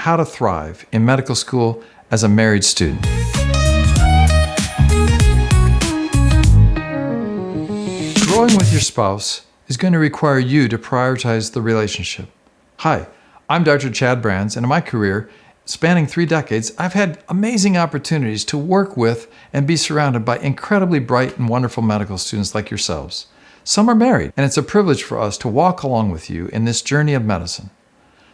how to thrive in medical school as a married student. Growing with your spouse is going to require you to prioritize the relationship. Hi, I'm Dr. Chad Brands, and in my career, spanning 3 decades, I've had amazing opportunities to work with and be surrounded by incredibly bright and wonderful medical students like yourselves. Some are married, and it's a privilege for us to walk along with you in this journey of medicine.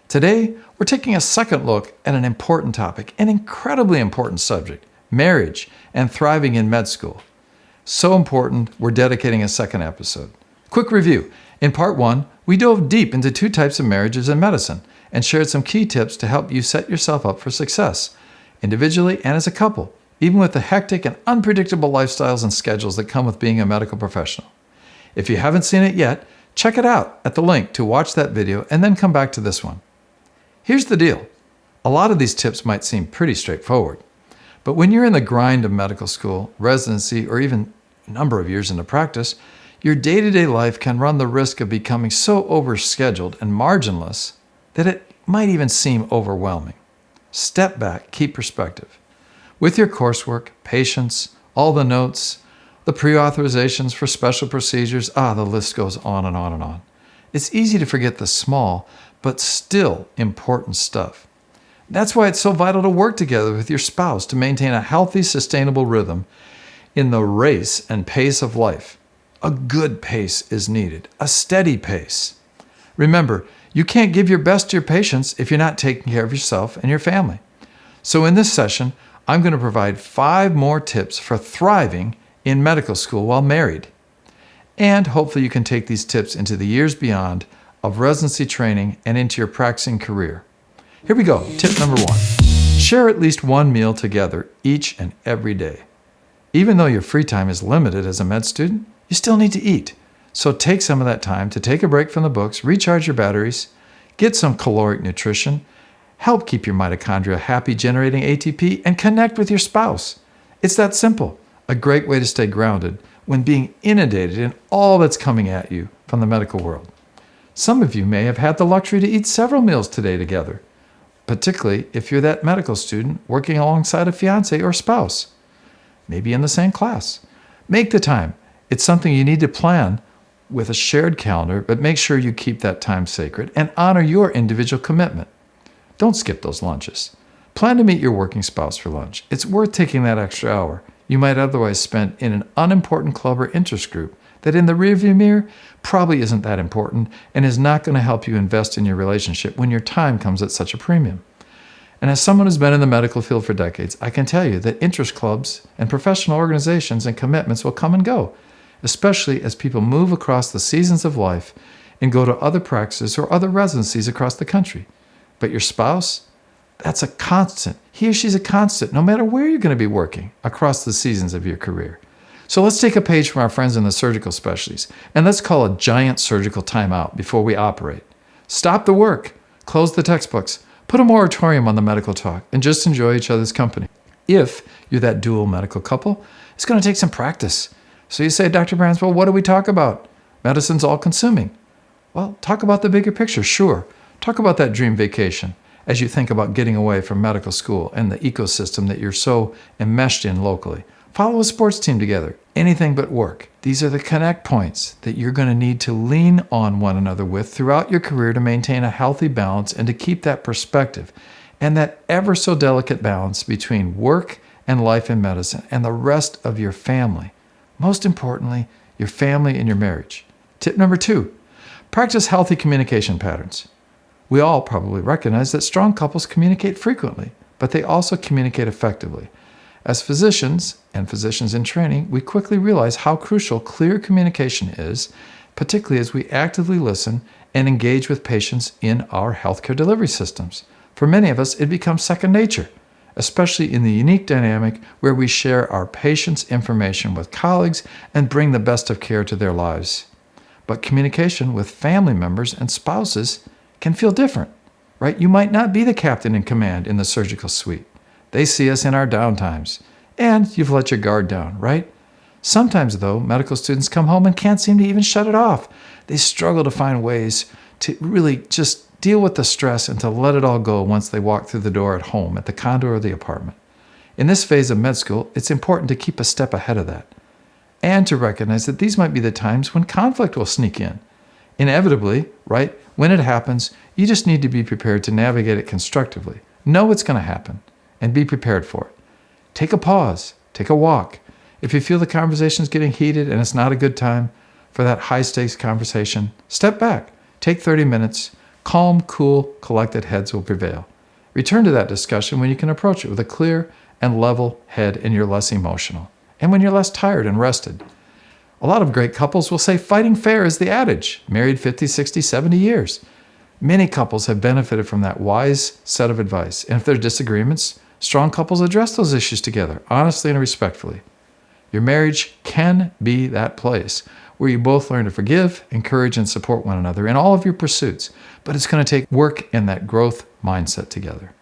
Today, we're taking a second look at an important topic, an incredibly important subject, marriage and thriving in med school. So important, we're dedicating a second episode. Quick review. In part 1, we dove deep into 2 types of marriages in medicine and shared some key tips to help you set yourself up for success, individually and as a couple, even with the hectic and unpredictable lifestyles and schedules that come with being a medical professional. If you haven't seen it yet, check it out at the link to watch that video and then come back to this one. Here's the deal. A lot of these tips might seem pretty straightforward, but when you're in the grind of medical school, residency, or even a number of years into practice, your day-to-day life can run the risk of becoming so overscheduled and marginless that it might even seem overwhelming. Step back, keep perspective. With your coursework, patients, all the notes, the pre-authorizations for special procedures, the list goes on and on and on. It's easy to forget the small, but still important stuff. That's why it's so vital to work together with your spouse to maintain a healthy, sustainable rhythm in the race and pace of life. A good pace is needed, a steady pace. Remember, you can't give your best to your patients if you're not taking care of yourself and your family. So in this session, I'm going to provide 5 more tips for thriving in medical school while married. And hopefully you can take these tips into the years beyond of residency training and into your practicing career. Here we go. Tip number 1. Share at least one meal together each and every day. Even though your free time is limited as a med student, you still need to eat. So take some of that time to take a break from the books, recharge your batteries, get some caloric nutrition, help keep your mitochondria happy generating ATP, and connect with your spouse. It's that simple. A great way to stay grounded when being inundated in all that's coming at you from the medical world. Some of you may have had the luxury to eat several meals today together, particularly if you're that medical student working alongside a fiance or spouse, maybe in the same class. Make the time. It's something you need to plan with a shared calendar, but make sure you keep that time sacred and honor your individual commitment. Don't skip those lunches. Plan to meet your working spouse for lunch. It's worth taking that extra hour you might otherwise spend in an unimportant club or interest group that in the rearview mirror probably isn't that important and is not going to help you invest in your relationship when your time comes at such a premium. And as someone who's been in the medical field for decades, I can tell you that interest clubs and professional organizations and commitments will come and go, especially as people move across the seasons of life and go to other practices or other residencies across the country. But your spouse, that's a constant. He or she's a constant, no matter where you're going to be working across the seasons of your career. So let's take a page from our friends in the surgical specialties, and let's call a giant surgical timeout before we operate. Stop the work, close the textbooks, put a moratorium on the medical talk, and just enjoy each other's company. If you're that dual medical couple, it's going to take some practice. So you say, Dr. Brands, well, what do we talk about? Medicine's all-consuming. Well, talk about the bigger picture, sure. Talk about that dream vacation as you think about getting away from medical school and the ecosystem that you're so enmeshed in locally. Follow a sports team together, anything but work. These are the connect points that you're going to need to lean on one another with throughout your career to maintain a healthy balance and to keep that perspective and that ever so delicate balance between work and life in medicine and the rest of your family. Most importantly, your family and your marriage. Tip number 2, practice healthy communication patterns. We all probably recognize that strong couples communicate frequently, but they also communicate effectively. As physicians and physicians in training, we quickly realize how crucial clear communication is, particularly as we actively listen and engage with patients in our healthcare delivery systems. For many of us, it becomes second nature, especially in the unique dynamic where we share our patients' information with colleagues and bring the best of care to their lives. But communication with family members and spouses can feel different, right? You might not be the captain in command in the surgical suite. They see us in our downtimes, and you've let your guard down, right? Sometimes, though, medical students come home and can't seem to even shut it off. They struggle to find ways to really just deal with the stress and to let it all go once they walk through the door at home, at the condo or the apartment. In this phase of med school, it's important to keep a step ahead of that and to recognize that these might be the times when conflict will sneak in. Inevitably, right, when it happens, you just need to be prepared to navigate it constructively. Know it's going to happen and be prepared for it. Take a pause, take a walk. If you feel the conversation's getting heated and it's not a good time for that high-stakes conversation, step back, take 30 minutes. Calm, cool, collected heads will prevail. Return to that discussion when you can approach it with a clear and level head and you're less emotional, and when you're less tired and rested. A lot of great couples will say fighting fair is the adage, married 50, 60, 70 years. Many couples have benefited from that wise set of advice, and if there are disagreements, strong couples address those issues together, honestly and respectfully. Your marriage can be that place where you both learn to forgive, encourage, and support one another in all of your pursuits, but it's going to take work in that growth mindset together.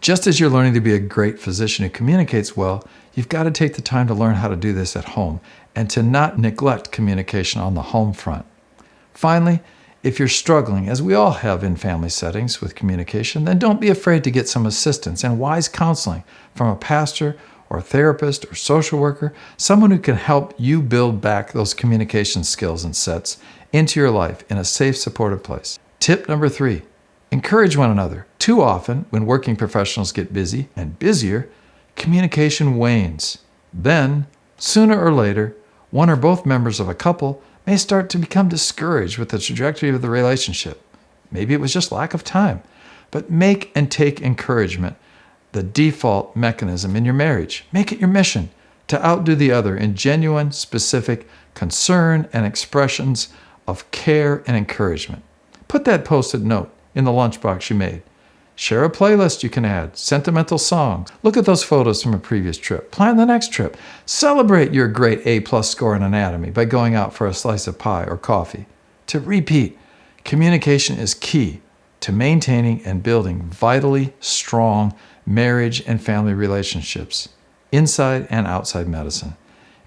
Just as you're learning to be a great physician who communicates well, you've got to take the time to learn how to do this at home and to not neglect communication on the home front. Finally, if you're struggling, as we all have in family settings with communication, then don't be afraid to get some assistance and wise counseling from a pastor or a therapist or social worker, someone who can help you build back those communication skills and sets into your life in a safe, supportive place. Tip number 3, encourage one another. Too often, when working professionals get busy and busier, communication wanes. Then, sooner or later, one or both members of a couple may start to become discouraged with the trajectory of the relationship. Maybe it was just lack of time. But make and take encouragement the default mechanism in your marriage. Make it your mission to outdo the other in genuine, specific concern and expressions of care and encouragement. Put that post-it note in the lunchbox you made. Share a playlist you can add, sentimental songs. Look at those photos from a previous trip. Plan the next trip. Celebrate your great A+ score in anatomy by going out for a slice of pie or coffee. To repeat, communication is key to maintaining and building vitally strong marriage and family relationships, inside and outside medicine.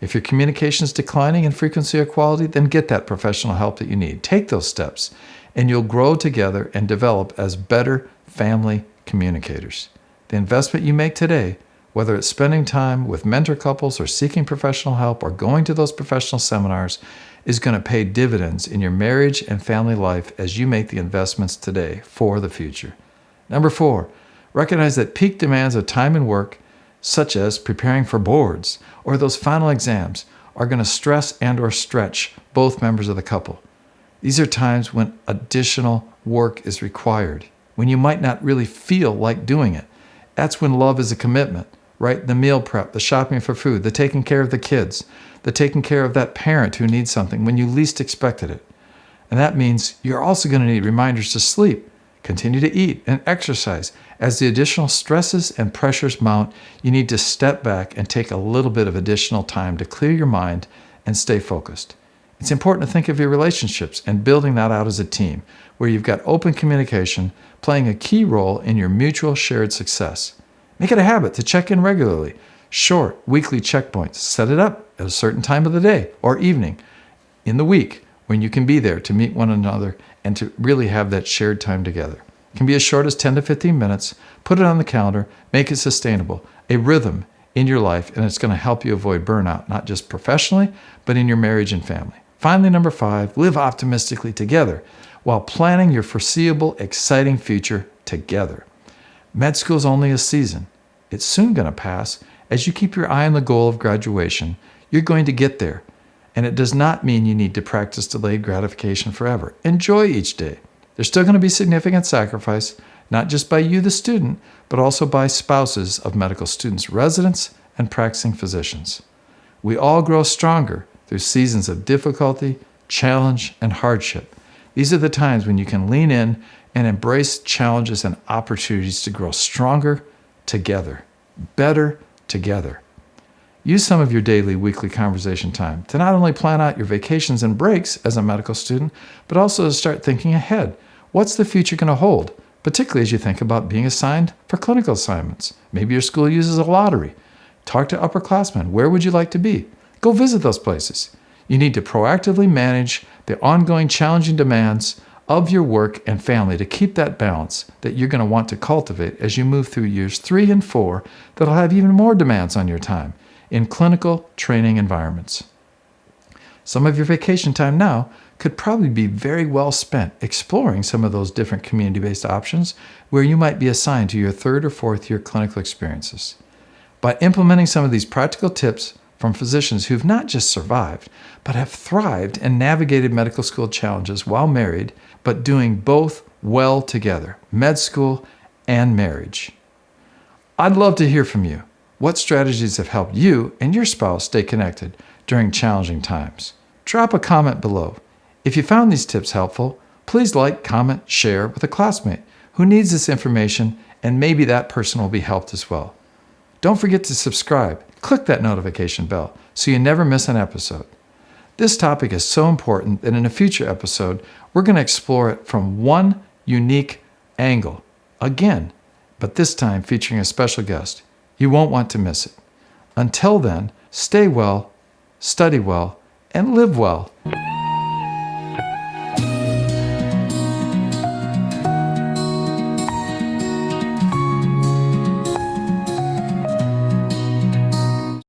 If your communication is declining in frequency or quality, then get that professional help that you need. Take those steps, and you'll grow together and develop as better family communicators. The investment you make today, whether it's spending time with mentor couples or seeking professional help or going to those professional seminars, is going to pay dividends in your marriage and family life as you make the investments today for the future. Number 4, recognize that peak demands of time and work, such as preparing for boards or those final exams, are going to stress and or stretch both members of the couple. These are times when additional work is required, when you might not really feel like doing it. That's when love is a commitment, right? The meal prep, the shopping for food, the taking care of the kids, the taking care of that parent who needs something when you least expected it. And that means you're also going to need reminders to sleep, continue to eat, and exercise. As the additional stresses and pressures mount, you need to step back and take a little bit of additional time to clear your mind and stay focused. It's important to think of your relationships and building that out as a team, where you've got open communication playing a key role in your mutual shared success. Make it a habit to check in regularly. Short, weekly checkpoints. Set it up at a certain time of the day or evening in the week when you can be there to meet one another and to really have that shared time together. It can be as short as 10 to 15 minutes. Put it on the calendar. Make it sustainable. A rhythm in your life, and it's going to help you avoid burnout, not just professionally, but in your marriage and family. Finally, number 5, live optimistically together while planning your foreseeable, exciting future together. Med school is only a season. It's soon going to pass. As you keep your eye on the goal of graduation, you're going to get there. And it does not mean you need to practice delayed gratification forever. Enjoy each day. There's still going to be significant sacrifice, not just by you, the student, but also by spouses of medical students, residents, and practicing physicians. We all grow stronger through seasons of difficulty, challenge, and hardship. These are the times when you can lean in and embrace challenges and opportunities to grow stronger together, better together. Use some of your daily, weekly conversation time to not only plan out your vacations and breaks as a medical student, but also to start thinking ahead. What's the future going to hold, particularly as you think about being assigned for clinical assignments? Maybe your school uses a lottery. Talk to upperclassmen. Where would you like to be? Go visit those places. You need to proactively manage the ongoing challenging demands of your work and family to keep that balance that you're going to want to cultivate as you move through years 3 and 4 that'll have even more demands on your time in clinical training environments. Some of your vacation time now could probably be very well spent exploring some of those different community-based options where you might be assigned to your 3rd or 4th year clinical experiences. By implementing some of these practical tips from physicians who've not just survived, but have thrived and navigated medical school challenges while married, but doing both well together, med school and marriage. I'd love to hear from you. What strategies have helped you and your spouse stay connected during challenging times? Drop a comment below. If you found these tips helpful, please like, comment, share with a classmate who needs this information, and maybe that person will be helped as well. Don't forget to subscribe. Click that notification bell so you never miss an episode. This topic is so important that in a future episode, we're going to explore it from one unique angle, again, but this time featuring a special guest. You won't want to miss it. Until then, stay well, study well, and live well.